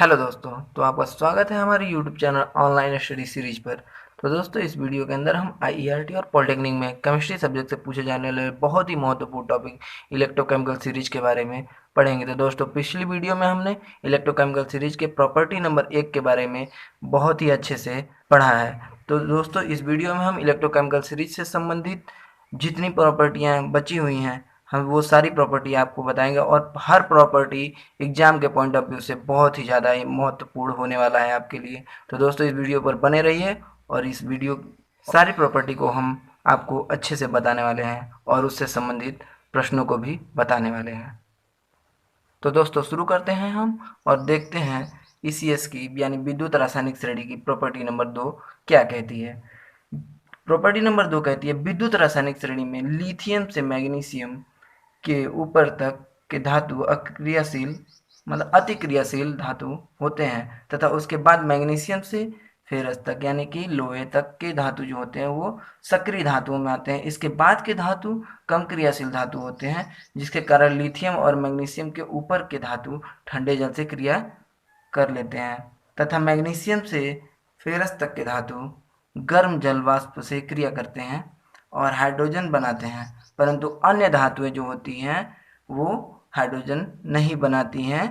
Hello दोस्तों, तो आपका स्वागत है हमारे YouTube channel online study series पर। तो दोस्तों, इस वीडियो के अंदर हम आईईआरटी और पॉलिटेक्निक में केमिस्ट्री सब्जेक्ट से पूछे जाने वाले बहुत ही महत्वपूर्ण टॉपिक इलेक्ट्रोकेमिकल सीरीज के बारे में पढ़ेंगे। तो दोस्तों, पिछली वीडियो में हमने इलेक्ट्रोकेमिकल सीरीज के प्रॉपर्टी नंबर 1 के बारे में बहुत ही अच्छे से पढ़ा है। तो दोस्तों, इस वीडियो में हम इलेक्ट्रोकेमिकल सीरीज से संबंधित जितनी प्रॉपर्टियाँ बची हुई हैं, हम वो सारी प्रॉपर्टी आपको बताएंगे और हर प्रॉपर्टी एग्जाम के पॉइंट ऑफ व्यू से बहुत ही ज़्यादा ही महत्वपूर्ण होने वाला है आपके लिए। तो दोस्तों, इस वीडियो पर बने रहिए और इस वीडियो सारी प्रॉपर्टी को हम आपको अच्छे से बताने वाले हैं और उससे संबंधित प्रश्नों को भी बताने वाले हैं। तो दोस्तों, शुरू करते हैं हम और देखते हैं ईसीएस की यानी विद्युत रासायनिक श्रेणी की प्रॉपर्टी नंबर 2 क्या कहती है। प्रॉपर्टी नंबर 2 कहती है विद्युत रासायनिक श्रेणी में लिथियम से मैग्नीशियम के ऊपर तक के धातु अक्रियाशील मतलब अतिक्रियाशील धातु होते हैं तथा उसके बाद मैग्नीशियम से फेरस तक यानी कि लोहे तक के धातु जो होते हैं वो सक्रिय धातुओं में आते हैं। इसके बाद के धातु कम क्रियाशील धातु होते हैं, जिसके कारण लिथियम और मैग्नीशियम के ऊपर के धातु ठंडे जल से क्रिया कर लेते हैं तथा मैग्नीशियम से फेरस तक के धातु गर्म जल वाष्प से क्रिया करते हैं और हाइड्रोजन बनाते हैं, परंतु अन्य धातुएं जो होती हैं वो हाइड्रोजन नहीं बनाती हैं।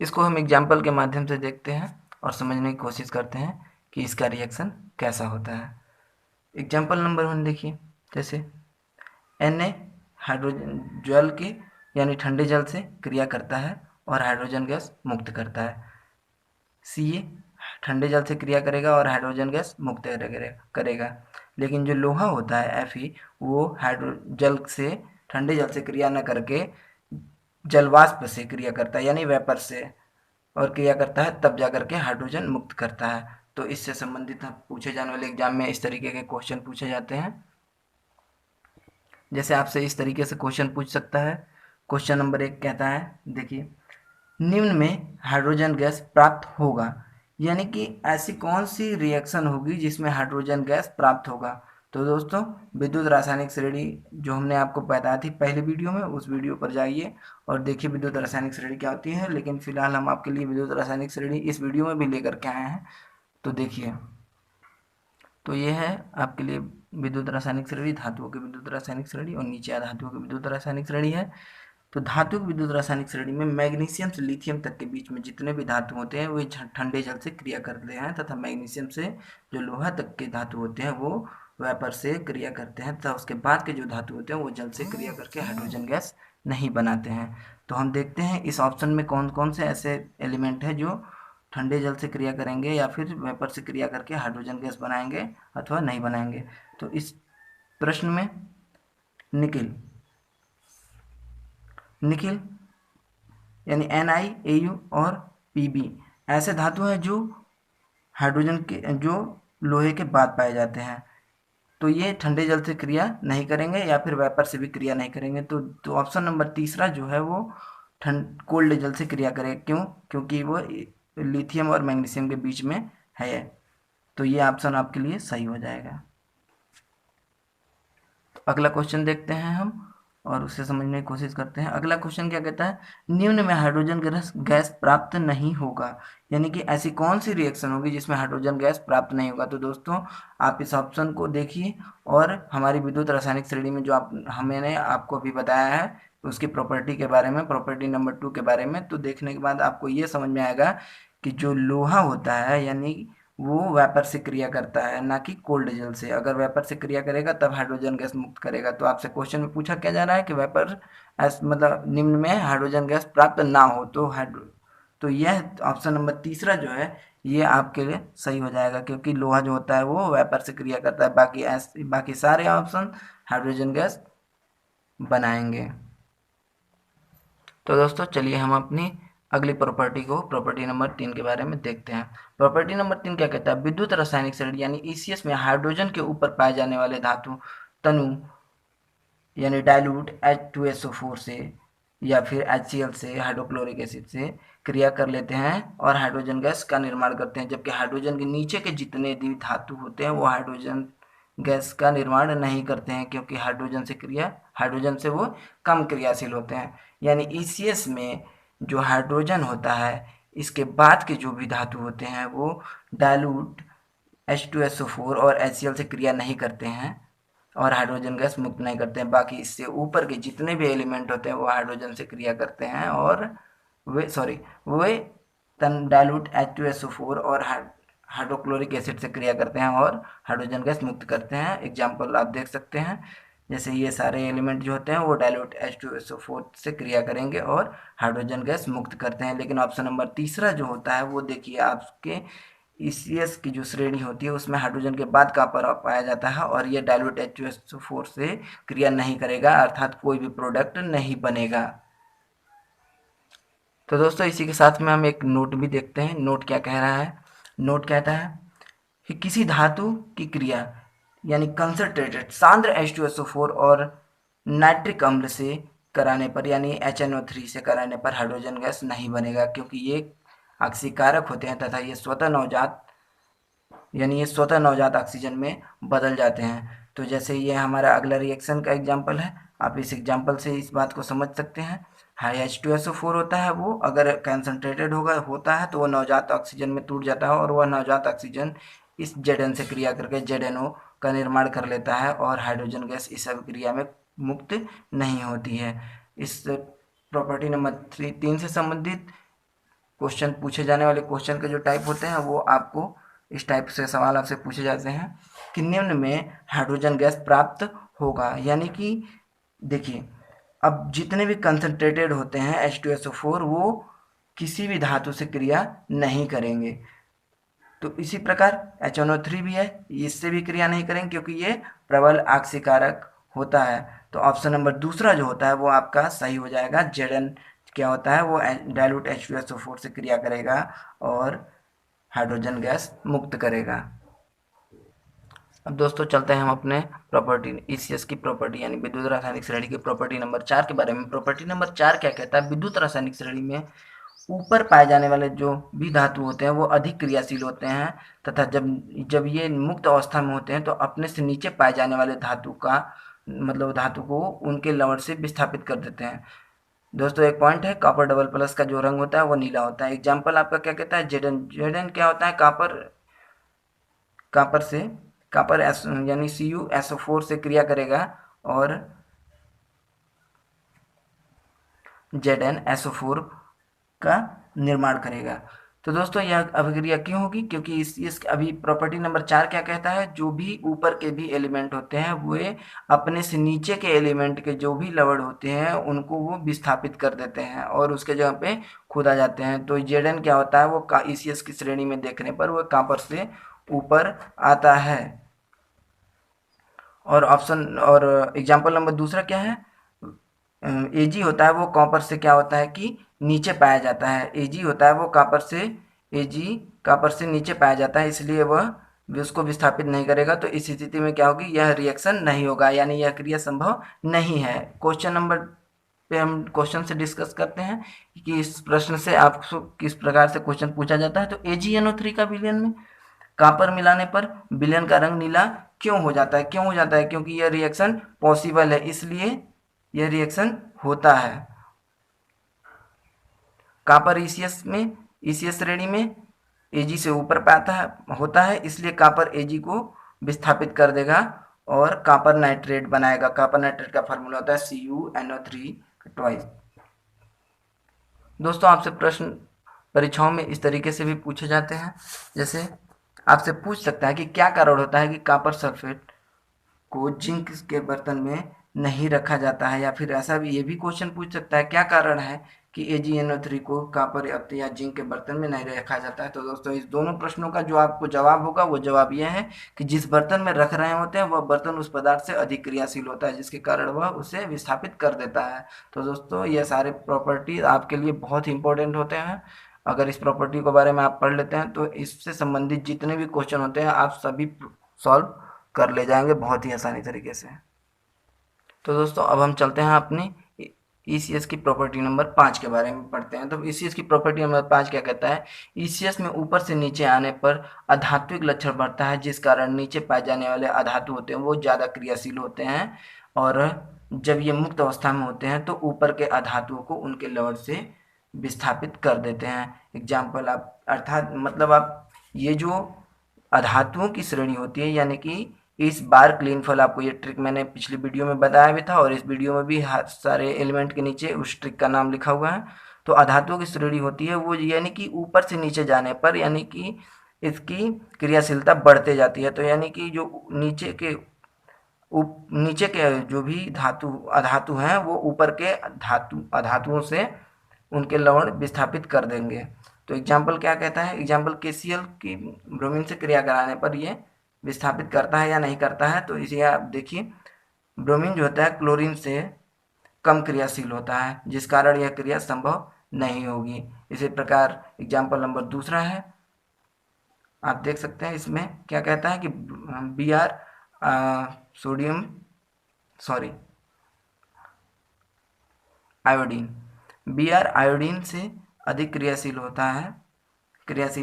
इसको हम एग्जाम्पल के माध्यम से देखते हैं और समझने की कोशिश करते हैं कि इसका रिएक्शन कैसा होता है। एग्जाम्पल नंबर 1 देखिए, जैसे Na हाइड्रोजन जल के यानी ठंडे जल से क्रिया करता है और हाइड्रोजन गैस मुक्त करता है। Ca ठंडे जल से क्रिया करेगा और हाइड्रोजन गैस मुक्त करेगा। लेकिन जो लोहा होता है Fe वो जल से ठंडे जल से क्रिया न करके जल वाष्प से क्रिया करता है यानी वेपर से, और क्रिया करता है तब जाकर के हाइड्रोजन मुक्त करता है। तो इससे संबंधित पूछे जाने वाले एग्जाम में इस तरीके के क्वेश्चन पूछे जाते हैं। जैसे आपसे इस तरीके से क्वेश्चन पूछ सकता है। क्वेश्चन नंबर 1 कहता है, देखिए, निम्न में हाइड्रोजन गैस प्राप्त होगा, यानी कि ऐसी कौन सी रिएक्शन होगी जिसमें हाइड्रोजन गैस प्राप्त होगा। तो दोस्तों, विद्युत रासायनिक श्रेणी जो हमने आपको बताया थी पहले वीडियो में, उस वीडियो पर जाइए और देखिए विद्युत रासायनिक श्रेणी क्या होती है। लेकिन फिलहाल हम आपके लिए विद्युत रासायनिक श्रेणी इस वीडियो में भी लेकर के आए हैं। तो देखिए, तो ये है आपके लिए विद्युत रासायनिक श्रेणी, धातुओं की विद्युत रासायनिक श्रेणी और नीचे अधातुओं की विद्युत रासायनिक श्रेणी है। तो धातु की विद्युत रासायनिक श्रेणी में मैग्नीशियम से लिथियम तक के बीच में जितने भी धातु होते हैं वे ठंडे जल से क्रिया करते हैं तथा मैग्नीशियम से जो लोहा तक के धातु होते हैं वो वेपर से क्रिया करते हैं तथा उसके बाद के जो धातु होते हैं वो जल से क्रिया करके हाइड्रोजन गैस नहीं बनाते हैं। तो हम देखते हैं इस ऑप्शन में कौन कौन से ऐसे एलिमेंट हैं जो ठंडे जल से क्रिया करेंगे या फिर वेपर से क्रिया करके हाइड्रोजन गैस बनाएंगे अथवा नहीं बनाएंगे। तो इस प्रश्न में निकिल निकिल यानी NiAu और Pb ऐसे धातु हैं जो हाइड्रोजन के जो लोहे के बाद पाए जाते हैं। तो ये ठंडे जल से क्रिया नहीं करेंगे या फिर वेपर से भी क्रिया नहीं करेंगे। तो ऑप्शन नंबर तीसरा जो है वो कोल्ड जल से क्रिया करेगा। क्यों? क्योंकि वो लिथियम और मैग्नीशियम के बीच में है। तो ये ऑप्शन आपके लिए सही हो जाएगा। तो अगला क्वेश्चन देखते हैं हम और उसे समझने की कोशिश करते हैं। अगला क्वेश्चन क्या कहता है, निम्न में हाइड्रोजन गैस प्राप्त नहीं होगा, यानी कि ऐसी कौन सी रिएक्शन होगी जिसमें हाइड्रोजन गैस प्राप्त नहीं होगा। तो दोस्तों, आप इस ऑप्शन को देखिए और हमारी विद्युत रासायनिक श्रेणी में जो मैंने आपको अभी बताया है उसकी प्रॉपर्टी के बारे में, प्रॉपर्टी नंबर 2 के बारे में, तो देखने के बाद आपको ये समझ में आएगा कि जो लोहा होता है यानी वो वेपर से क्रिया करता है ना कि कोल्ड जल से। अगर वेपर से क्रिया करेगा तब हाइड्रोजन गैस मुक्त करेगा। तो आपसे क्वेश्चन में पूछा क्या जा रहा है कि वेपर मतलब निम्न में हाइड्रोजन गैस प्राप्त ना हो तो यह ऑप्शन नंबर तीसरा जो है ये आपके लिए सही हो जाएगा, क्योंकि लोहा जो होता है वो वेपर से क्रिया करता है। बाकी सारे ऑप्शन हाइड्रोजन गैस बनाएंगे। तो दोस्तों, चलिए हम अपनी अगली प्रॉपर्टी को प्रॉपर्टी नंबर 3 के बारे में देखते हैं। प्रॉपर्टी नंबर 3 क्या कहता है, विद्युत रासायनिक श्रेणी यानी ईसीएस में हाइड्रोजन के ऊपर पाए जाने वाले धातु तनु यानी डाइल्यूट H2SO4 से या फिर HCl से हाइड्रोक्लोरिक एसिड से क्रिया कर लेते हैं और हाइड्रोजन गैस का निर्माण करते हैं, जबकि हाइड्रोजन के नीचे के जितने भी धातु होते हैं वो हाइड्रोजन गैस का निर्माण नहीं करते हैं, क्योंकि हाइड्रोजन से वो कम क्रियाशील होते हैं। यानी ईसीएस में जो हाइड्रोजन होता है इसके बाद के जो भी धातु होते हैं वो डाइल्यूट H2SO4 और HCl से क्रिया नहीं करते हैं और हाइड्रोजन गैस मुक्त नहीं करते हैं। बाकी इससे ऊपर के जितने भी एलिमेंट होते हैं वो हाइड्रोजन से क्रिया करते हैं और वे डाइल्यूट H2SO4 और हाइड्रोक्लोरिक एसिड से क्रिया करते हैं और हाइड्रोजन गैस मुक्त करते हैं। एग्जाम्पल आप देख सकते हैं, जैसे ये सारे एलिमेंट जो होते हैं वो डाइल्यूट H2SO4 से क्रिया करेंगे और हाइड्रोजन गैस मुक्त करते हैं। लेकिन ऑप्शन नंबर तीसरा जो होता है वो देखिए, आपके ECS की जो श्रेणी होती है उसमें हाइड्रोजन के बाद कॉपर पाया जाता है और ये डाइल्यूट H2SO4 से क्रिया नहीं करेगा, अर्थात कोई भी प्रोडक्ट नहीं बनेगा। तो दोस्तों इसी के साथ में हम एक नोट भी देखते हैं। नोट क्या कह रहा है? नोट कहता है कि किसी धातु की क्रिया यानी कंसंट्रेटेड सांद्र H2SO4 और नाइट्रिक अम्ल से कराने पर यानी HNO3 से कराने पर हाइड्रोजन गैस नहीं बनेगा, क्योंकि ये ऑक्सीकारक होते हैं तथा ये स्वतः नवजात ऑक्सीजन में बदल जाते हैं। तो जैसे ये हमारा अगला रिएक्शन का एग्जाम्पल है, आप इस एग्जाम्पल से इस बात को समझ सकते हैं। हाई H2SO4 होता है, वो अगर कंसनट्रेटेड होता है तो वो नवजात ऑक्सीजन में टूट जाता है और वह नवजात ऑक्सीजन इस Zn से क्रिया करके ZNO का निर्माण कर लेता है और हाइड्रोजन गैस इस अभिक्रिया में मुक्त नहीं होती है। इस प्रॉपर्टी नंबर 3 से संबंधित क्वेश्चन पूछे जाने वाले क्वेश्चन के जो टाइप होते हैं वो आपको इस टाइप से सवाल आपसे पूछे जाते हैं कि निम्न में हाइड्रोजन गैस प्राप्त होगा। यानी कि देखिए, अब जितने भी कंसंट्रेटेड होते हैं H2SO4 वो किसी भी धातु से क्रिया नहीं करेंगे। तो इसी प्रकार HNO3 भी है, इससे भी क्रिया नहीं करेंगे क्योंकि ये प्रबल ऑक्सीकारक होता है। तो ऑप्शन नंबर दूसरा जो होता है वो आपका सही हो जाएगा। Zn क्या होता है, वो डाइल्यूट H2SO4 से क्रिया करेगा और हाइड्रोजन गैस मुक्त करेगा। अब दोस्तों चलते हैं हम अपने प्रॉपर्टी ECS की प्रॉपर्टी यानी विद्युत रासायनिक श्रेणी की प्रॉपर्टी नंबर 4 के बारे में। प्रॉपर्टी नंबर 4 क्या कहता है? विद्युत रासायनिक श्रेणी में ऊपर पाए जाने वाले जो भी धातु होते हैं वो अधिक क्रियाशील होते हैं तथा जब ये मुक्त अवस्था में होते हैं तो अपने से नीचे पाए जाने वाले धातु को उनके लवण से विस्थापित कर देते हैं। दोस्तों एक पॉइंट है, कॉपर डबल प्लस का जो रंग होता है वो नीला होता है। एग्जाम्पल आपका क्या कहता है? Zn क्या होता है? कॉपर यानी CuSO4 से क्रिया करेगा और ZnSO4 का निर्माण करेगा। तो दोस्तों यह अभिक्रिया क्यों होगी? क्योंकि इस अभी प्रॉपर्टी नंबर 4 क्या कहता है? जो भी ऊपर के भी एलिमेंट होते हैं वे अपने से नीचे के एलिमेंट के जो भी लवण होते हैं उनको वो विस्थापित कर देते हैं और उसके जगह पे खुद आ जाते हैं। तो Zn क्या होता है? वो ECS की श्रेणी में देखने पर वो कॉपर से ऊपर आता है। और एग्जाम्पल नंबर दूसरा क्या है? Ag होता है वो कॉपर से क्या होता है कि नीचे पाया जाता है। Ag होता है वो कॉपर से नीचे पाया जाता है, इसलिए वह भी उसको विस्थापित नहीं करेगा। तो इस स्थिति में क्या होगी? यह रिएक्शन नहीं होगा, यानी यह क्रिया संभव नहीं है। क्वेश्चन नंबर पे हम क्वेश्चन से डिस्कस करते हैं कि इस प्रश्न से आपको किस प्रकार से क्वेश्चन पूछा जाता है। तो AgNO3 का विलयन में कॉपर मिलाने पर विलयन का रंग नीला क्यों हो जाता है? क्योंकि यह रिएक्शन पॉसिबल है, इसलिए यह रिएक्शन होता है। कॉपर ECS श्रेणी में Ag से ऊपर होता है, इसलिए कॉपर Ag को विस्थापित कर देगा और कॉपर नाइट्रेट बनाएगा। कॉपर नाइट्रेट का फार्मूला होता है CuNO3 ट्वाइस। दोस्तों आपसे प्रश्न परीक्षाओं में इस तरीके से भी पूछे जाते हैं, जैसे आपसे पूछ सकता है कि क्या कारण होता है कि कॉपर सल्फेट को जिंक के बर्तन में नहीं रखा जाता है, या फिर ऐसा भी ये भी क्वेश्चन पूछ सकता है क्या कारण है कि AgNO3 को कॉपर या जिंक के बर्तन में नहीं रखा जाता है। तो दोस्तों इस दोनों प्रश्नों का जो आपको जवाब होगा वो जवाब यह है कि जिस बर्तन में रख रहे होते हैं वह बर्तन उस पदार्थ से अधिक क्रियाशील होता है, जिसके कारण वह उसे विस्थापित कर देता है। तो दोस्तों ये सारे प्रॉपर्टी आपके लिए बहुत ही इंपॉर्टेंट होते हैं। अगर इस प्रॉपर्टी के बारे में आप पढ़ लेते हैं तो इससे संबंधित जितने भी क्वेश्चन होते हैं आप सभी सॉल्व कर ले जाएंगे बहुत ही आसानी तरीके से। तो दोस्तों अब हम चलते हैं अपनी ECS की प्रॉपर्टी नंबर 5 के बारे में पढ़ते हैं। तो ECS की प्रॉपर्टी नंबर 5 क्या कहता है? ECS में ऊपर से नीचे आने पर अधात्विक लक्षण बढ़ता है, जिस कारण नीचे पाए जाने वाले अधातु होते हैं वो ज़्यादा क्रियाशील होते हैं और जब ये मुक्त अवस्था में होते हैं तो ऊपर के अधातुओं को उनके लवण से विस्थापित कर देते हैं। एग्जाम्पल आप अर्थात मतलब आप ये जो अधातुओं की श्रेणी होती है, यानी कि इस बार क्लीन फल, आपको ये ट्रिक मैंने पिछली वीडियो में बताया भी था और इस वीडियो में भी हर सारे एलिमेंट के नीचे उस ट्रिक का नाम लिखा हुआ है। तो अधातुओं की श्रेणी होती है वो, यानी कि ऊपर से नीचे जाने पर यानी कि इसकी क्रियाशीलता बढ़ते जाती है। तो यानी कि जो नीचे के जो भी धातु अधातु हैं वो ऊपर के अधातुओं से उनके लवण विस्थापित कर देंगे। तो एग्जाम्पल क्या कहता है, एग्जाम्पल KCl की ब्रोमीन से क्रिया कराने पर ये विस्थापित करता है या नहीं करता है। तो इसे आप देखिए, ब्रोमीन जो होता है क्लोरीन से कम क्रियाशील होता है, जिस कारण यह क्रिया संभव नहीं होगी। इसी प्रकार एग्जाम्पल नंबर दूसरा है, आप देख सकते हैं इसमें क्या कहता है कि Br sodium sorry iodine, Br iodine से अधिक क्रियाशील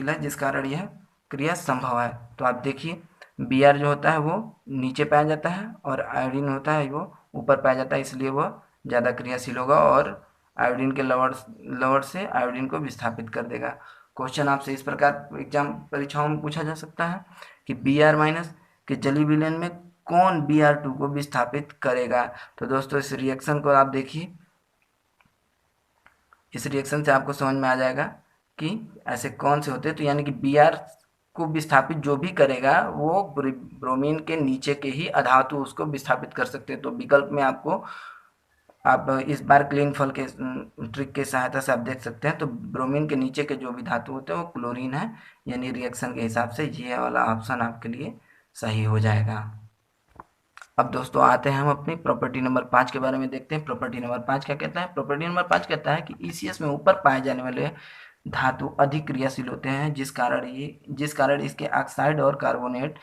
है, जिस कारण यह क्रिया संभव है। तो आप देखिए Br जो होता है वो नीचे पाया जाता है और आयोडीन होता है वो ऊपर पाया जाता है, इसलिए वह ज़्यादा क्रियाशील होगा और आयोडीन के लवण से आयोडीन को विस्थापित कर देगा। क्वेश्चन आपसे इस प्रकार एग्जाम परीक्षाओं में पूछा जा सकता है कि Br माइनस के जलीय विलयन में कौन Br2 को विस्थापित करेगा। तो दोस्तों इस रिएक्शन को आप देखिए, इस रिएक्शन से आपको समझ में आ जाएगा कि ऐसे कौन से होते हैं। तो यानी कि Br को विस्थापित जो भी करेगा वो ब्रोमीन के नीचे के ही अधातु उसको विस्थापित कर सकते हैं। तो विकल्प में आपको आप इस बार क्लीन फल के ट्रिक के सहायता से आप देख सकते हैं। तो ब्रोमीन के नीचे के जो भी धातु होते हैं वो क्लोरीन है, यानी रिएक्शन के हिसाब से ये वाला ऑप्शन आपके लिए सही हो जाएगा। अब दोस्तों आते हैं हम अपनी प्रॉपर्टी नंबर 5 के बारे में देखते हैं। प्रॉपर्टी नंबर 5 क्या कहता है, प्रॉपर्टी नंबर 5 कहता है कि ECS में ऊपर पाए जाने वाले धातु अधिक क्रियाशील होते हैं, जिस कारण इसके ऑक्साइड और कार्बोनेट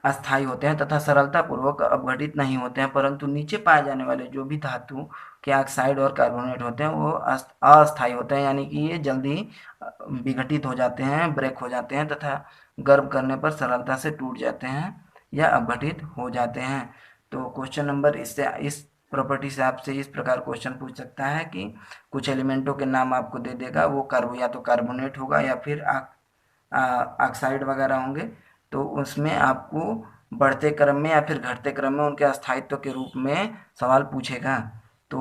अस्थायी होते हैं तथा सरलता पूर्वक अपघटित नहीं होते हैं, परंतु नीचे पाए जाने वाले जो भी धातु के ऑक्साइड और कार्बोनेट होते हैं वो अस्थायी होते हैं, यानी कि ये जल्दी विघटित हो जाते हैं, ब्रेक हो जाते हैं तथा गर्म करने पर सरलता से टूट जाते हैं या अपघटित हो जाते हैं। तो क्वेश्चन नंबर इस प्रॉपर्टी से आपसे इस प्रकार क्वेश्चन पूछ सकता है कि कुछ एलिमेंटों के नाम आपको दे देगा, वो या तो कार्बोनेट होगा या फिर ऑक्साइड वगैरह होंगे। तो उसमें आपको बढ़ते क्रम में या फिर घटते क्रम में उनके अस्थायित्व के रूप में सवाल पूछेगा। तो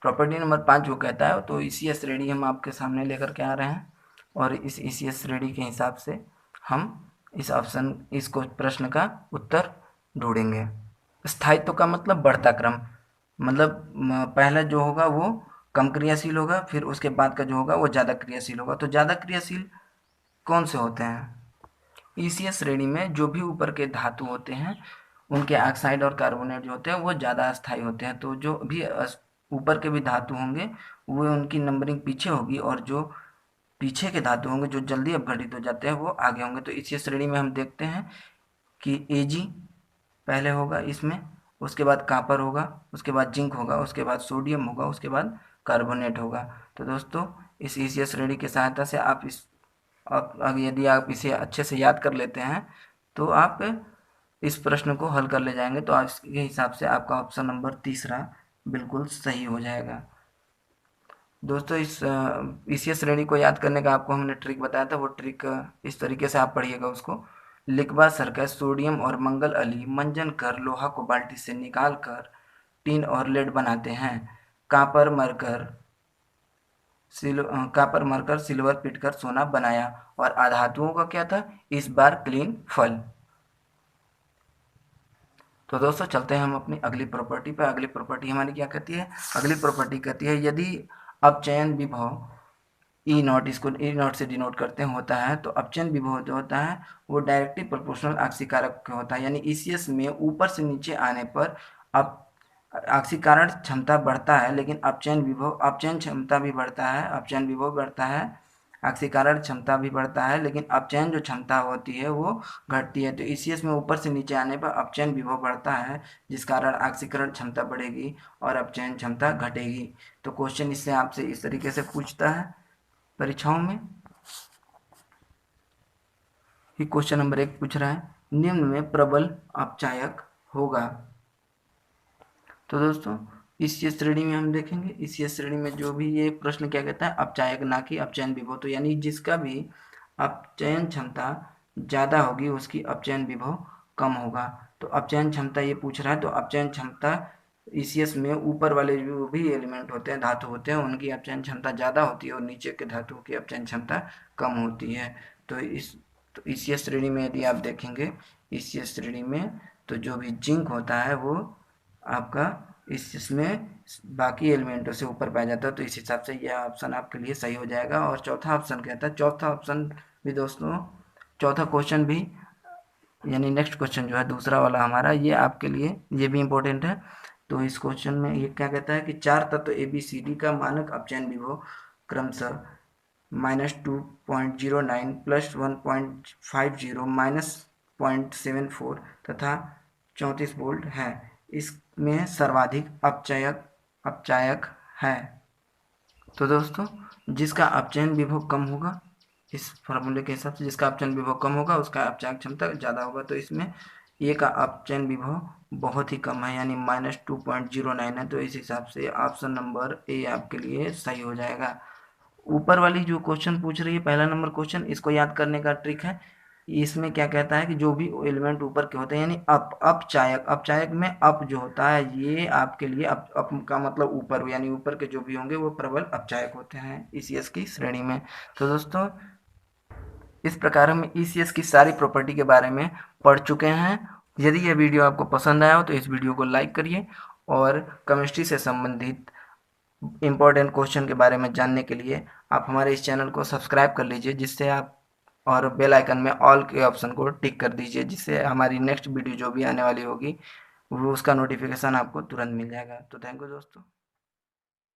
प्रॉपर्टी नंबर 5 जो कहता है तो ECS श्रेणी हम आपके सामने लेकर के आ रहे हैं और इस ECS श्रेणी के हिसाब से हम इसको प्रश्न का उत्तर ढूंढेंगे। स्थायित्व का मतलब बढ़ता क्रम, मतलब पहला जो होगा वो कम क्रियाशील होगा, फिर उसके बाद का जो होगा वो ज़्यादा क्रियाशील होगा। तो ज़्यादा क्रियाशील कौन से होते हैं, ECS श्रेणी में जो भी ऊपर के धातु होते हैं उनके ऑक्साइड और कार्बोनेट जो होते हैं वो ज़्यादा अस्थायी होते हैं। तो जो भी ऊपर के भी धातु होंगे वो उनकी नंबरिंग पीछे होगी और जो पीछे के धातु होंगे जो जल्दी अपघटित हो जाते हैं वो आगे होंगे। तो ECS श्रेणी में हम देखते हैं कि Ag पहले होगा इसमें, उसके बाद कॉपर होगा, उसके बाद जिंक होगा, उसके बाद सोडियम होगा, उसके बाद कार्बोनेट होगा। तो दोस्तों इस ECS श्रेणी की सहायता से यदि आप इसे अच्छे से याद कर लेते हैं तो आप इस प्रश्न को हल कर ले जाएंगे। तो इसके हिसाब से आपका ऑप्शन नंबर तीसरा बिल्कुल सही हो जाएगा। दोस्तों इस ECS श्रेणी को याद करने का आपको हमने ट्रिक बताया था, वो ट्रिक इस तरीके से आप पढ़िएगा उसको। लिखवा सर्कस सोडियम और मंगल अली मंजन कर लोहा को बाल्टी से निकाल कर टीन और लेड बनाते हैं। कापर मरकर सिल्वर पीटकर सोना बनाया। और अधातुओं का क्या था, इस बार क्लीन फल। तो दोस्तों चलते हैं हम अपनी अगली प्रॉपर्टी पर। अगली प्रॉपर्टी हमारी क्या कहती है, अगली प्रॉपर्टी कहती है यदि अपचयन विभव E0, इसको E0 से डिनोट करते हैं, होता है तो अपचयन विभव जो होता है वो डायरेक्टली प्रोपोर्शनल ऑक्सीकारक होता है। यानी ECS में ऊपर से नीचे आने पर अब ऑक्सीकरण क्षमता बढ़ता है लेकिन अपचयन क्षमता भी बढ़ता है, अपचयन विभव बढ़ता है, ऑक्सीकरण क्षमता भी बढ़ता है, लेकिन अपचयन जो क्षमता होती है वो घटती है। तो ECS में ऊपर से नीचे आने पर अपचयन विभव बढ़ता है, जिस कारण ऑक्सीकरण क्षमता बढ़ेगी और अपचयन क्षमता घटेगी। तो क्वेश्चन इससे आपसे इस तरीके से पूछता है परीक्षाओं में कि क्वेश्चन नंबर 1 पूछ रहा है निम्न में प्रबल अपचायक होगा। तो दोस्तों इस श्रेणी में हम देखेंगे, इस श्रेणी में जो भी ये प्रश्न क्या कहता है, अपचायक ना कि अपचयन विभव। तो यानी जिसका भी अपचयन क्षमता ज़्यादा होगी उसकी अपचयन विभव कम होगा। तो अपचयन क्षमता ये पूछ रहा है, तो अपचयन क्षमता ईसीएस में ऊपर वाले जो भी एलिमेंट होते हैं, धातु होते हैं, उनकी अपचयन क्षमता ज़्यादा होती है और नीचे के धातु की अपचयन क्षमता कम होती है। तो ईसीएस श्रेणी में यदि आप देखेंगे, ईसीएस श्रेणी में तो जो भी जिंक होता है वो आपका इसमें बाकी एलिमेंटों से ऊपर पाया जाता है। तो इस हिसाब से यह ऑप्शन आपके लिए सही हो जाएगा। और चौथा ऑप्शन कहता है, चौथा ऑप्शन भी दोस्तों, चौथा क्वेश्चन भी यानी नेक्स्ट क्वेश्चन जो है दूसरा वाला हमारा, ये आपके लिए ये भी इम्पोर्टेंट है। तो इस क्वेश्चन में ये क्या कहता है कि चार तत्व ABCD का मानक अपचयन विभव क्रमशः -2.09 + 1.50 -0.74 तथा 34 वोल्ट है। इसमें सर्वाधिक अपचायक है। तो दोस्तों जिसका अपचयन विभव कम होगा, इस फार्मूले के हिसाब से जिसका अपचयन विभव कम होगा उसका अपचायक क्षमता ज़्यादा होगा। तो इसमें ए का अपचयन विभव बहुत ही कम है, यानी -2.09 है। तो इस हिसाब से ऑप्शन नंबर ए आपके लिए सही हो जाएगा। ऊपर वाली जो क्वेश्चन पूछ रही है, पहला नंबर क्वेश्चन, इसको याद करने का ट्रिक है। इसमें क्या कहता है कि जो भी एलिमेंट ऊपर के होते हैं यानी अपचायक में अप जो होता है ये आपके लिए अप का मतलब ऊपर, यानी ऊपर के जो भी होंगे वो प्रबल अपचायक होते हैं ईसीएस की श्रेणी में। तो दोस्तों इस प्रकार हम ईसीएस की सारी प्रॉपर्टी के बारे में पढ़ चुके हैं। यदि यह वीडियो आपको पसंद आया हो तो इस वीडियो को लाइक करिए और केमिस्ट्री से संबंधित इम्पोर्टेंट क्वेश्चन के बारे में जानने के लिए आप हमारे इस चैनल को सब्सक्राइब कर लीजिए, जिससे आप और बेल आइकन में ऑल के ऑप्शन को टिक कर दीजिए, जिससे हमारी नेक्स्ट वीडियो जो भी आने वाली होगी वो उसका नोटिफिकेशन आपको तुरंत मिल जाएगा। तो थैंक यू दोस्तों।